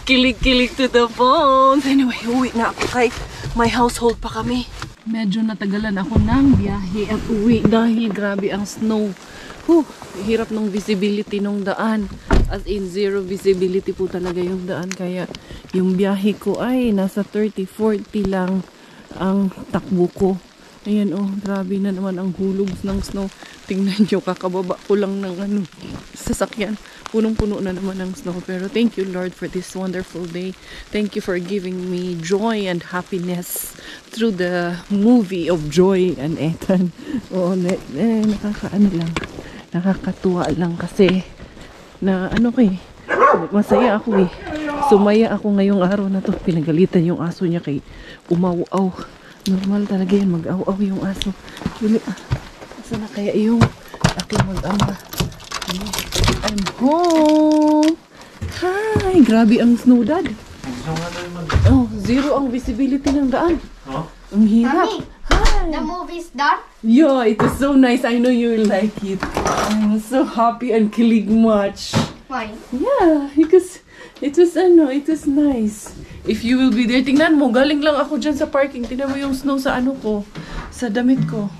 Speaker 1: Kilig-kilig to the bones. Anyway, uwi na ako kay may household pa kami. Medyo natagalan ako ng biyahe at uwi dahil grabe ang snow. Hirap ng visibility ng daan. As in, zero visibility po talaga yung daan. Kaya yung biyahe ko ay nasa 30-40 lang ang takbo ko. Ayan grabe na naman ang hulog ng snow. Tingnan nyo, kakababa ko lang ng sasakyan. Punong-puno na naman ng snow. Pero thank you, Lord, for this wonderful day. Thank you for giving me joy and happiness through the movie of Joy and Ethan. Nakakatuwa lang kasi na masaya ako Sumaya ako ngayong araw na to. Pinagalitan yung aso niya kay umaw-aw. Normal talaga yan, mag-aw-aw yung aso. Asa na kaya yung aking mag-ama? I'm home! Hi! Grabe ang snow, Dad. Zero ang visibility ng daan. Ang hirap.
Speaker 4: Mommy,
Speaker 1: Hi!
Speaker 4: the movie's done?
Speaker 1: Yeah, it is so nice. I know you will like it. I'm so happy and kilig much.
Speaker 4: Why?
Speaker 1: Yeah, because it was nice. If you will be there, tingnan mo, galing lang ako dyan sa parking. Tingnan mo yung snow sa sa damit ko.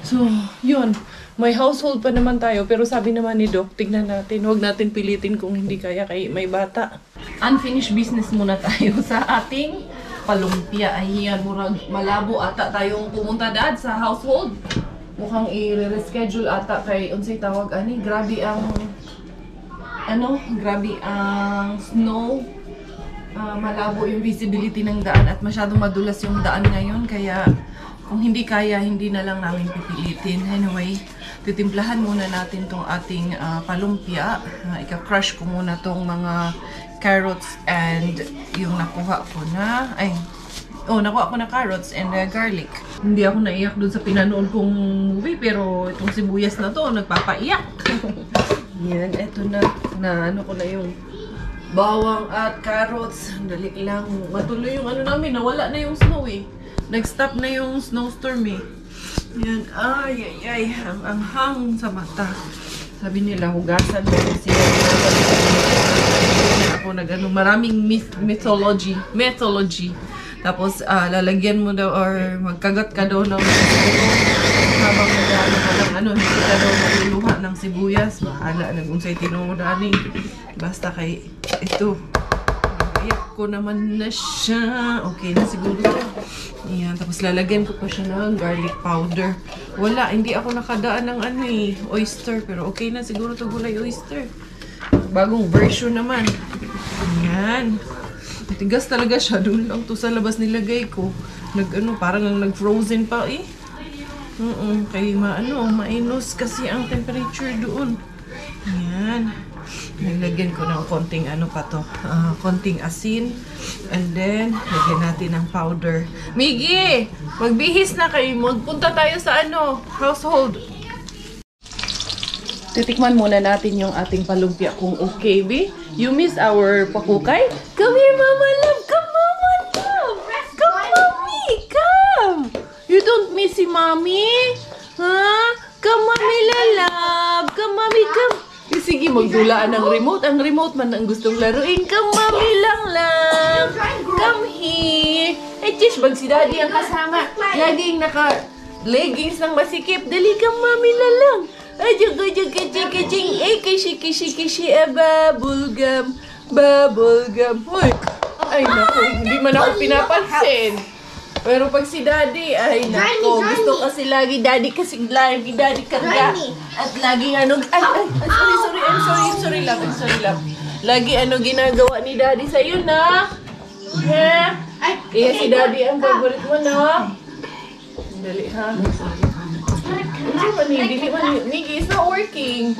Speaker 1: So, yun. May household pa naman tayo. Pero sabi naman ni Doc, tingnan natin. Huwag natin pilitin kung hindi kaya kay may bata. Unfinished business muna tayo sa ating palumpia. Ayan, murag malabo ata tayong pumunta, Dad, sa household. Mukhang i-reschedule ata kay unsay tawag ani. Grabe ang grabe ang snow. Malabo yung visibility ng daan at masyadong madulas yung daan ngayon. Kaya kung hindi kaya, hindi na lang namin pipilitin. Anyway, titimplahan muna natin tong ating palumpia. Ika-crush ko muna tong mga carrots and yung nakuha ko na carrots and carlic. Hindi ako naiyak dun sa pinanood kong movie, pero itong sibuyas na to nagpapaiyak. Yan, eto na ko na yung bawang at carrots. Dali lang. Matuloy yung namin. Nawala na yung snow Nag-stop na yung snowstorm Yan. Ay. Ang hang sa mata. Sabi nila, hugasan mo siya. Ako maraming mythology. Tapos, lalagyan mo daw or magkagat ka daw ng habang hindi ka daw maluluha ng sibuyas. Bahala na kung sa'y tinudani. Basta kay ito. Iyak ko naman na siya. Okay na siguro ito. Ayan, tapos lalagyan ko pa siya ng garlic powder. Wala, hindi ako nakadaan ng oyster. Pero okay na siguro ito gulay oyster. Bagong version naman. Ayan. Tigas talaga siya. Doon lang to sa labas nilagay ko. Parang nag-frozen pa kaya mainos kasi ang temperature doon. Ayan. Nilagyan ko ng konting konting asin. And then, lagyan natin ng powder. Miggy! Magbihis na kayo. Magpunta tayo sa household. Titikman muna natin yung ating palumpia kung okay, be. You miss our pakukay? Come here, Mama Love! Come, Mama Love! Come, Mommy! Come! You don't miss si Mommy? Huh? Come, Mommy Love! Come, Mommy, come! Sige, magdulaan ng remote. Ang remote man ang gustong laruin. Come, Mommy lang. Come here. Eh, Chish, bag si Daddy ang kasama. Laging naka-leggings ng masikip. Dali kang Mommy lang. Ajug, kaching. Eh, kishi, bubblegum. Hoy. Ay, naku. Hindi man ako pinapansin. Pero pag si Daddy, ay nako, gusto kasi lagi Daddy karga. At lagi sorry lang. Lagi ginagawa ni Daddy sa'yo na? Ha? Kaya si Daddy ang favorite mo na? Dali ha? Dili man, Niggy, it's not working.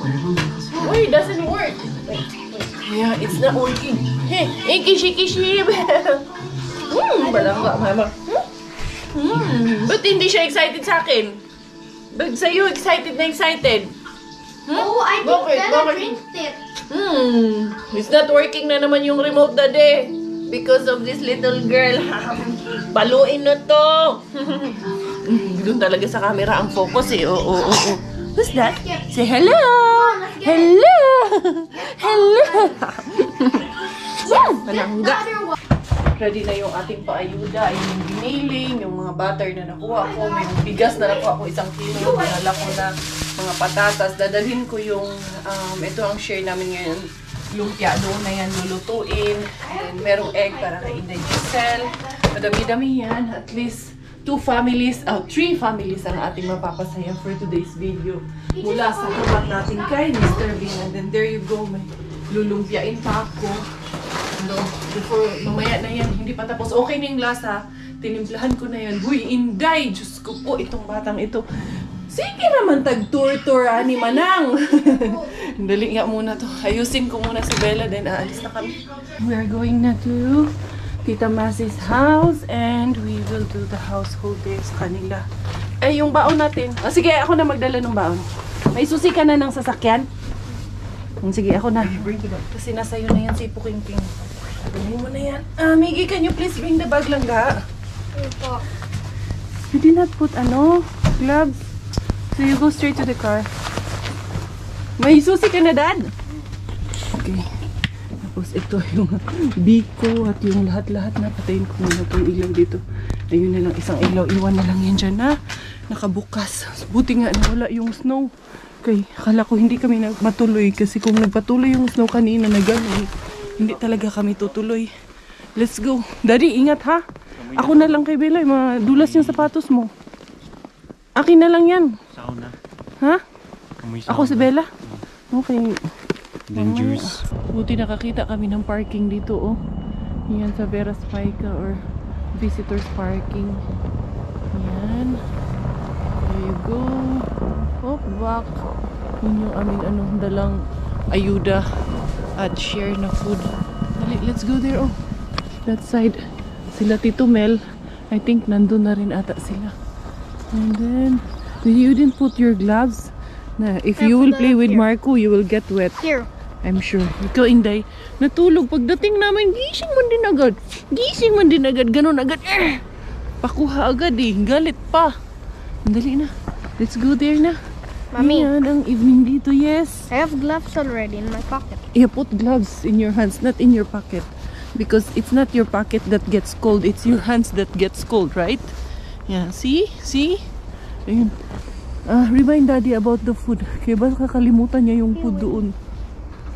Speaker 1: Why, it doesn't work? Yeah, it's not working. Hey, kishi. Balangga, mama. Ba't hindi siya excited sa akin? Ba't sa'yo excited na excited?
Speaker 3: Oh, I think Bella drinks it.
Speaker 1: It's not working na naman yung remote, Daddy. Because of this little girl. Baluin na to. Doon talaga sa camera ang focus eh. Oo. Who's that? Say hello! Hello! Balangga. Ready na yung ating paayuda, yung giniling, yung mga butter na nakuha ko, may bigas na nakuha ko 1 kilo, dinala ko na mga patatas, dadalhin ko yung, ito ang share namin ngayon, lumpia, doon na yan lulutuin, and merong egg para kay Inday Giselle, madami-dami yan, at least 3 families ang ating mapapasaya for today's video, mula sa kapat natin kay Mr. Bean, and then there you go, may lulumpiain pa ako. Before mamaya na yan, hindi pa tapos. Okay na yung lasa. Tinimplahan ko na yan. Huy, Inday! Diyos ko po, itong batang ito. Sige naman, tag-tour ni Manang. Dali nga muna to. Ayusin ko muna si Bella, then aalis na kami. We are going na to Tita Massie's house and we will do the household day sa kanila. Eh, yung baon natin. Sige, ako na magdala ng baon. May susi ka na ng sasakyan? Sige, ako na. Kasi nasa iyo na yan si Puking-King. Bilhin mo na yan. Miggy, can you please bring the bag lang ga? You did not put gloves. So you go straight to the car. May susi ka na, Dad? Okay. Tapos ito yung biko at yung lahat-lahat na patayin ko muna itong ilaw dito. Ayun na lang, isang ilaw. Iwan na lang yan dyan na nakabukas. Buti nga nawala yung snow. Okay, akala ko hindi kami matuloy kasi kung nagpatuloy yung snow kanina na gano'n, hindi talaga kami tutuloy. Let's go. Daddy, ingat ha. Ako na lang kay Bella, madulas yung sapatos mo. Akin na lang yan.
Speaker 5: Sauna.
Speaker 1: Ha? Ako si Bella? Okay.
Speaker 5: Dangerous.
Speaker 1: Buti nakakita kami ng parking dito, oh. Yan sa Vera Spica or visitors parking. Yan. There you go. Oh, back. Yun yung aming dalang ayuda at share na food. Dali, let's go there, oh. That side. Sila Tito Mel. I think nandun na rin ata sila. And then, you didn't put your gloves. Na, if you will play with Marco, you will get wet.
Speaker 3: Here.
Speaker 1: I'm sure. Ikaw, Inday, natulog. Pagdating namin, gising man din agad. Ganon agad. Pakuha agad eh. Galit pa. Dali na. Let's go there na.
Speaker 3: Mommy.
Speaker 1: Ayan, ang evening dito, yes.
Speaker 3: I have gloves already in my pocket.
Speaker 1: You put gloves in your hands, not in your pocket. Because it's not your pocket that gets cold. It's your hands that gets cold, right? Yeah, see? Ayun. Remind Daddy about the food. Kaya ba kakalimutan niya yung food doon?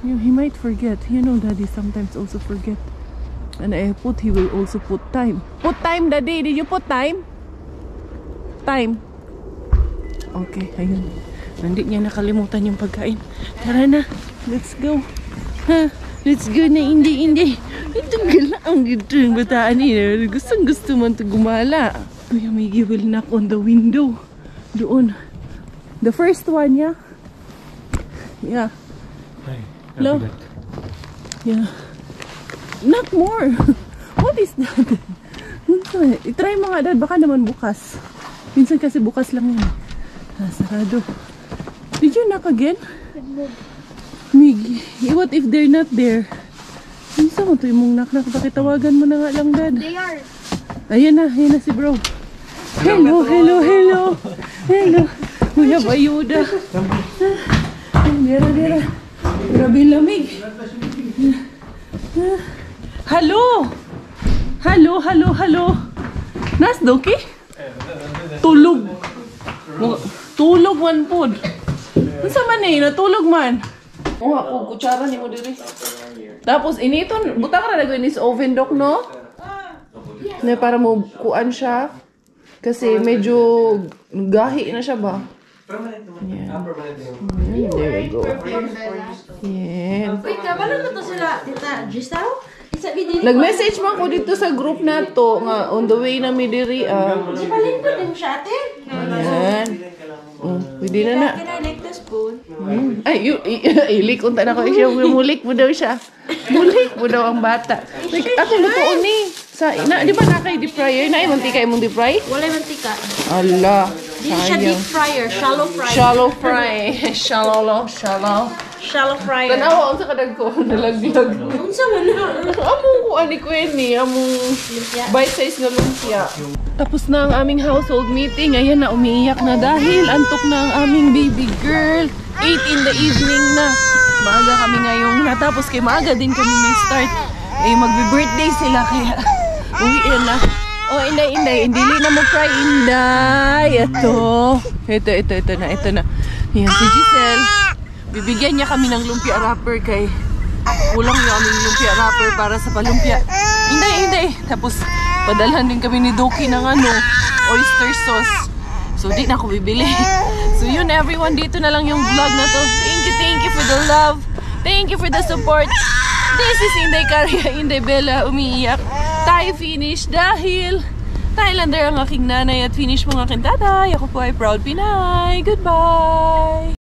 Speaker 1: He might forget. You know, Daddy sometimes also forget. And he will also put time. Put time, Daddy. Did you put time? Time. Okay, ayun. Hindi niya nakalimutan yung pagkain. Tara na. Let's go. Let's go na, hindi. Ito galaang gito yung bataan niya. Gustong-gusto man ito gumala. Kuya Miggy will knock on the window. Doon. The first one, yeah? Yeah.
Speaker 5: Hi.
Speaker 1: Hello? Yeah. Knock more. What is that? I-try mo nga, Dad. Baka naman bukas. Minsan kasi bukas lang yan. Sarado. Did you knock again? Mig, what if they're not there? Ano sa mo ito yung knock-knock? Pakitawagan mo na nga lang, Dad.
Speaker 3: They are.
Speaker 1: Ayan na si bro. Hello. Hello. We have ayuda. Dira. Grabe lamig. Hello. Nas Doki? Tulog. Tulog man pod. Unsa man eh, natulog man. Oh, ako kutsara ni mo diri. Tapos initon, butang ra lagay ni sa oven dok no? Na para mo kuan siya. Kasi medyo gahi na siya ba? Yeah. There we go. Yeah.
Speaker 8: Wait, paano na to sila? Tita, Giselle?
Speaker 1: Nag-message mo ako dito sa group na to nga on the way na mi diri.
Speaker 8: Di ba lingkod din siya, ate?
Speaker 1: Yan. Pwede na.
Speaker 8: Can I lick the spoon?
Speaker 1: Ay, ilik unta na ko siya. Mulik mo daw siya. Mulik mo daw ang bata. Like, ako lutoon ni. Di ba na kay deep fryer? Na mantika imong deep fry?
Speaker 8: Wala yung mantika.
Speaker 1: Ala.
Speaker 8: Di siya deep fryer, shallow fryer.
Speaker 1: Shallow fry.
Speaker 8: Shallow fryer.
Speaker 1: Tanawa, unsa kadag ko nalaglag.
Speaker 8: Unsa man na?
Speaker 1: Among ko ani Queenie, among bite size nga lumpia. Tapos na ang aming household meeting. Ayan na, umiiyak na dahil antok na ang aming baby girl. 8 in the evening na. Maaga kami ngayong natapos kay maaga din kami may start. Eh, magbe-birthday sila kaya uwiin na. Oh, Inday. Dili na mo cry, Inday. Ito na. Yan, si Giselle. Bibigyan niya kami ng lumpia wrapper kay kulang yung aming lumpia wrapper para sa palumpia. Inday. Tapos, padalhan din kami ni Doki ng oyster sauce. So, di na ako bibili. So, yun everyone. Dito na lang yung vlog na to. Thank you for the love. Thank you for the support. This is Inday Caria, Inday Bella, umiiyak. Tayo finish dahil Thailander ang aking nanay at finish mo ang aking tatay. Ako po ay proud Pinay. Goodbye!